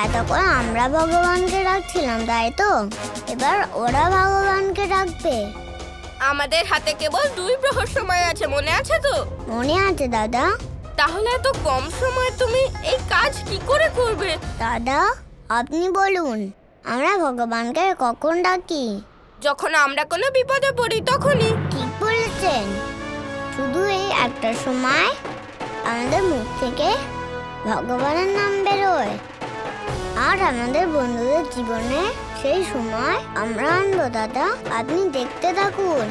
এতক্ষণ আমরা ভগবানকে ডাকছিলাম, তাই তো? এবার ওরা ভগবানকে ডাকবে। আমাদের হাতে কেবল 2 প্রহর সময় আছে, মনে আছে তো? মনে আছে দাদা। তাহলে এত কম সময় তুমি এই কাজ কি করে করবে? দাদা আপনি বলুন, আমরা ভগবানকে কখন ডাকি? যখন আমরা কোনো বিপদে পড়ি তখনই। ঠিক বলেছেন। শুধু এই একটা সময় আমাদের মুখ থেকে ভগবানের নাম বেরোয়, আর আমাদের বন্ধুদের জীবনে সেই সময় আমরা আনবো দাদা। আপনি দেখতে থাকুন।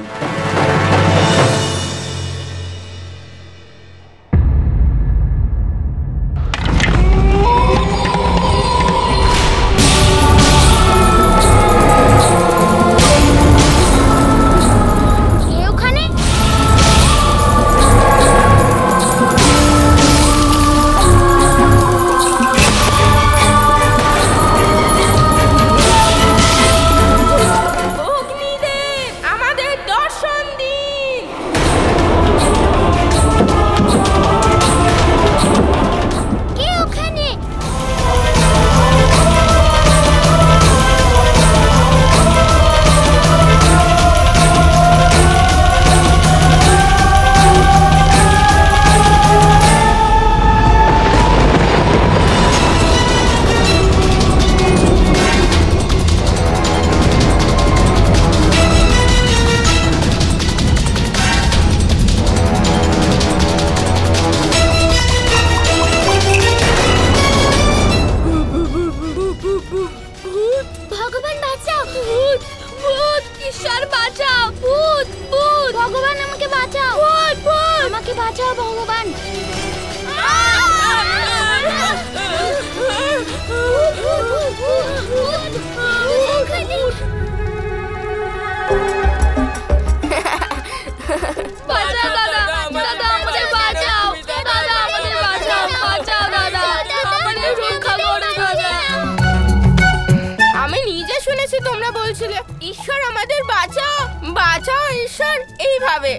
তোমরা বলছিলে ঈশ্বর আমাদের বাঁচাও বাঁচাও ঈশ্বর এইভাবে।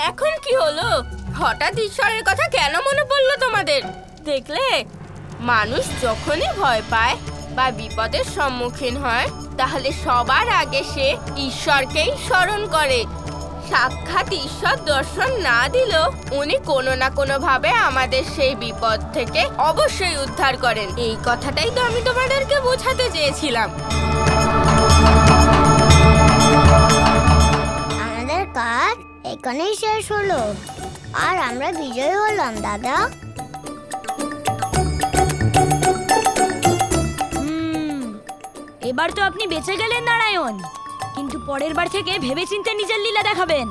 এখন কি হলো? হঠাৎ ঈশ্বরের কথা কেন মনে পড়লো তোমাদের? দেখলে, মানুষ যখনই ভয় পায় বা বিপদের সম্মুখীন হয়, তাহলে সবার আগে সে ঈশ্বরকেই স্মরণ করে। সাক্ষাৎ ঈশ্বর দর্শন না দিলেও উনি কোনো না কোনো ভাবে আমাদের সেই বিপদ থেকে অবশ্যই উদ্ধার করেন। এই কথাটাই তো আমি তোমাদেরকে বোঝাতে চেয়েছিলাম। আমাদের কাজ এখানেই শেষ হলো, আর আমরা বিজয়ী হলাম দাদা। এবার তো আপনি বেঁচে গেলেন নারায়ণ, কিন্তু পরের বার থেকে ভেবেচিন্তে নিজের লীলা দেখাবেন।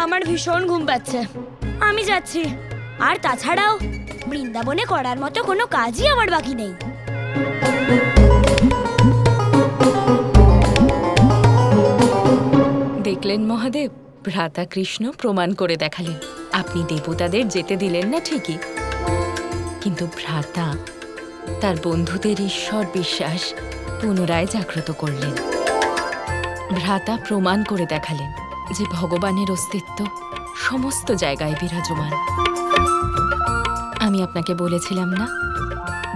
আমার ভীষণ ঘুম পাচ্ছে, আমি যাচ্ছি। আর তাছাড়াও বৃন্দাবনে করার মতো কোনো কাজই আমার বাকি নেই। দেখলেন মহাদেব, ভ্রাতা কৃষ্ণ প্রমাণ করে দেখালেন আপনি দেবতাদের যেতে দিলেন না ঠিকই, কিন্তু ভ্রাতা তার বন্ধুদের ঈশ্বর বিশ্বাস পুনরায় জাগ্রত করলেন। ভ্রাতা প্রমাণ করে দেখালেন যে ভগবানের অস্তিত্ব সমস্ত জায়গায় বিরাজমান। আমি আপনাকে বলেছিলাম না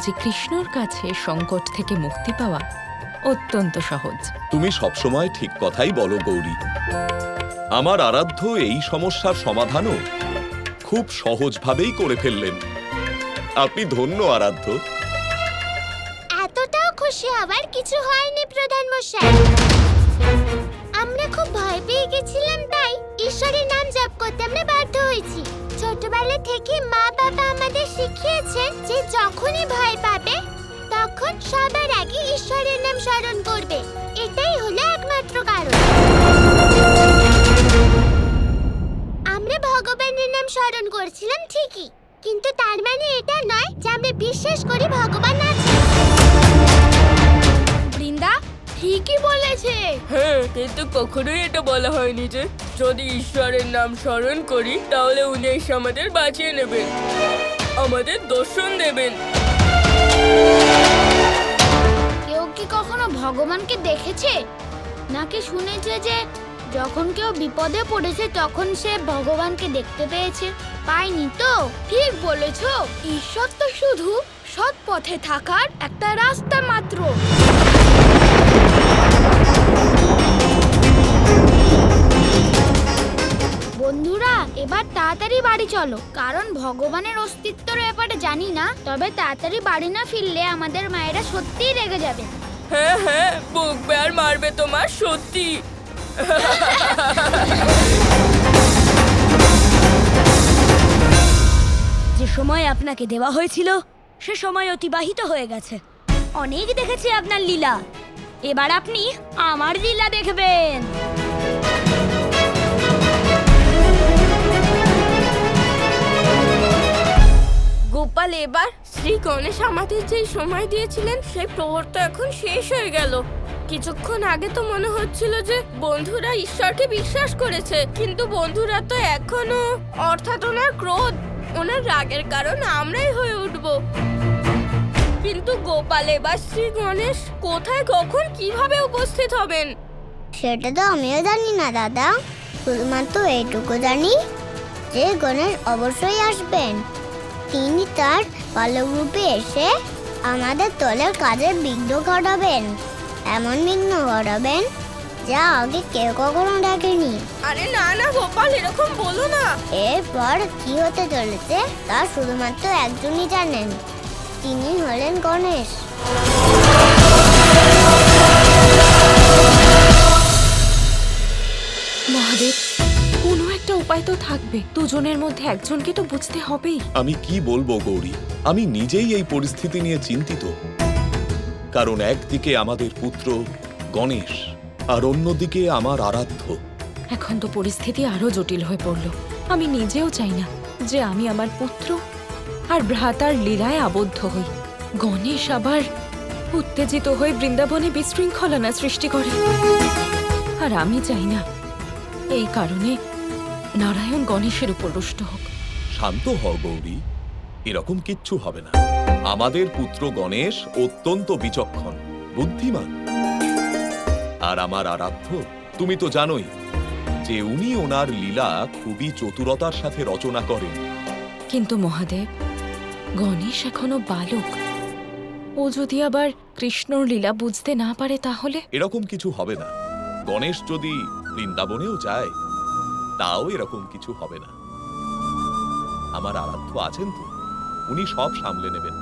যে কৃষ্ণর কাছে সংকট থেকে মুক্তি পাওয়া অত্যন্ত সহজ। তুমি সবসময় ঠিক কথাই বলো গৌরী। আমার আরাধ্য এই সমস্যার সমাধানও খুব সহজভাবেই করে ফেললেন। আপনি ধন্য আরাধ্য। এতটাও খুশি হবার কিছু হয়নি প্রধান মশাই। আমরা খুব ভয় পেয়ে গেছিলাম, তাই ঈশ্বরের নাম জপ করতে আমরা বাধ্য হয়েছি। ছোটবেলা থেকে মা বাবা আমাদের শিখিয়েছেন যে যখনই ভয় পাবে তখন সবার আগে ঈশ্বরের নাম স্মরণ করবে। এটাই হলো একমাত্র কারণ। আমরা ভগবানের নাম স্মরণ করছিলাম ঠিকই, কিন্তু তার মানে এটা নয় যে আমরা বিশ্বাস করি ভগবান আছে। বৃন্দা ঠিকই বলেছে। হ্যাঁ, কিন্তু কখনোই এটা বলা হয়নি যে যদি ঈশ্বরের নাম স্মরণ করি তাহলে উনি এসে আমাদের বাঁচিয়ে নেবেন, আমাদের দর্শন দেবেন। কেউ কি কখনো ভগবানকে দেখেছে, নাকি শুনেছে যে যখন কেউ বিপদে পড়েছে তখন সে ভগবানকে দেখতে পেয়েছে, পায়নি তো? ঠিক বলেছো, ঈশ্বর তো শুধু সৎ পথে থাকার একটা রাস্তা মাত্র। বন্ধুরা, এবার তাড়াতাড়ি বাড়ি চলো, কারণ ভগবানের অস্তিত্বের ব্যাপারে জানি না, তবে তাড়াতাড়ি বাড়ি না ফিরলে আমাদের মায়েরা সত্যিই রেগে যাবে। হ্যাঁ হ্যাঁ, বকবে আর মারবে তোমার, সত্যি। যে সময় আপনাকে দেওয়া হয়েছিল সে সময় অতিবাহিত হয়ে গেছে। অনেক দেখেছি আপনার লীলা, এবার আপনি আমার লীলা দেখবেন। গোপাল, এবার শ্রী গণেশ আমাদের যেই সময় দিয়েছিলেন সেই প্রহর তো এখন শেষ হয়ে গেল। কিছুক্ষণ আগে তো মনে হচ্ছিল যে বন্ধুরা ঈশ্বরকে বিশ্বাস করেছে, কিন্তু বন্ধুরা তো এখনো, অর্থাৎ ওনার ক্রোধ, ওনার রাগের কারণ আমরাই হয়ে উঠব। কিন্তু গোপাল, এবার শ্রী গণেশ কোথায়, কখন, কিভাবে উপস্থিত হবেন? সেটা তো আমিও জানি না দাদা, শুধুমাত্র এইটুকু জানি যে গণেশ অবশ্যই আসবেন। তিনি তার বালক রূপে এসে আমাদের দলের কাজে বিঘ্ন ঘটাবেন, এমন বিঘ্ন ঘটাবেন যা আগে কেউ কখনো দেখেনি। আরে না না গোপাল, এরকম বলো না। এরপর কি হতে চলেছে তা শুধুমাত্র একজনই জানেন, তিনি হলেন গণেশ। মহাদেব, কোনো একটা উপায় তো থাকবে, দুজনের মধ্যে একজনকে তো বুঝতে হবেই। আমি কি বলবো গৌরী, আমি নিজেই এই পরিস্থিতি নিয়ে চিন্তিত। কারণ একদিকে আমাদের পুত্র গণেশ আর অন্যদিকে আমার আরাধ্য। এখন তো পরিস্থিতি আরো জটিল হয়ে পড়ল। আমি নিজেও চাই না যে আমি আমার পুত্র আর ভ্রাতার লীলায় আবদ্ধ হই। গণেশ আবার উত্তেজিত হয়ে বৃন্দাবনে বিশৃঙ্খলনা সৃষ্টি করে, আর আমি চাই না এই কারণে নারায়ণ গণেশের উপর রুষ্ট হোক। শান্ত হ গৌরী, এরকম কিচ্ছু হবে না। আমাদের পুত্র গণেশ অত্যন্ত বিচক্ষণ, বুদ্ধিমান। আর আমার আরাধ্য, তুমি তো জানোই যে উনি ওনার লীলা খুবই চতুরতার সাথে রচনা করেন। কিন্তু মহাদেব, গণেশ এখনো বালক, ও যদি আবার কৃষ্ণর লীলা বুঝতে না পারে তাহলে? এরকম কিছু হবে না। গণেশ যদি বৃন্দাবনেও যায় তাও এরকম কিছু হবে না। আমার আরাধ্য আছেন তো, উনি সব সামলে নেবেন।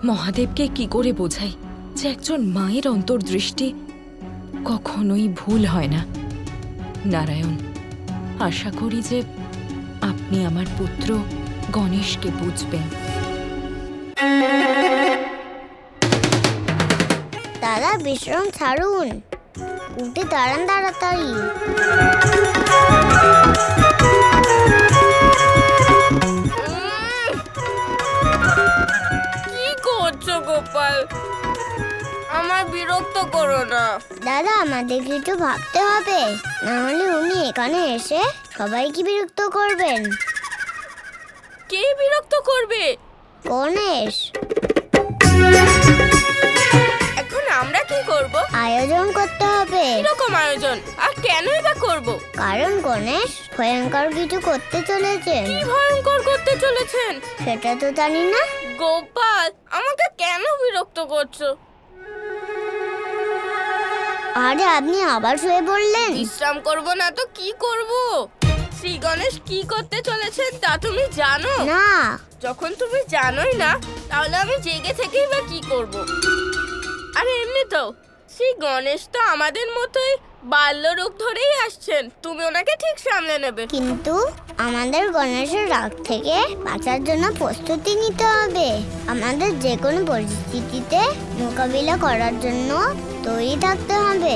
মহাদেবকে কি করে বোঝাই যে একজন মায়ের অন্তর্দৃষ্টি কখনোই ভুল হয় না? নারায়ণ, আশা করি যে আপনি আমার পুত্র গণেশকে বুঝবেন। দাদা, বিশ্রাম ছাড়ুন, উঠে দাঁড়ান তাড়াতাড়ি। কি করছো গোপাল? আমার বিরক্ত করো না। দাদা, আমাদের কিছু ভাবতে হবে, না হলে উনি এখানে এসে সবাইকে বিরক্ত করবেন। কে বিরক্ত করবে? গণেশ। এখন আমরা কি করব? আয়োজন করতে হবে। কিরকম আয়োজন, আর কেনই বা করব? কারণ গণেশ ভয়ঙ্কর কিছু করতে চলেছেন। কি ভয়ঙ্কর করতে চলেছেন সেটা তো জানি না। গোপাল, আমাকে কেন বিরক্ত করছো? আরে, আপনি আবার শুয়ে পড়লেন। বিশ্রাম করব না তো কি করব? শ্রী গণেশ কি করতে চলেছেন তা তুমি জানো না। যখন তুমি জানোই না, তাহলে আমি জেগে থেকেই বা কি করব? আর এমনি তো শ্রী গণেশ তো আমাদের মতোই বাল্য রূপ ধরেই আসছেন, তুমি ওনাকে ঠিক সামলে নেবে। কিন্তু আমাদের গণেশের রাগ থেকে বাঁচার জন্য প্রস্তুতি নিতে হবে। আমাদের যে কোনো পরিস্থিতিতে মোকাবিলা করার জন্য তৈরি থাকতে হবে।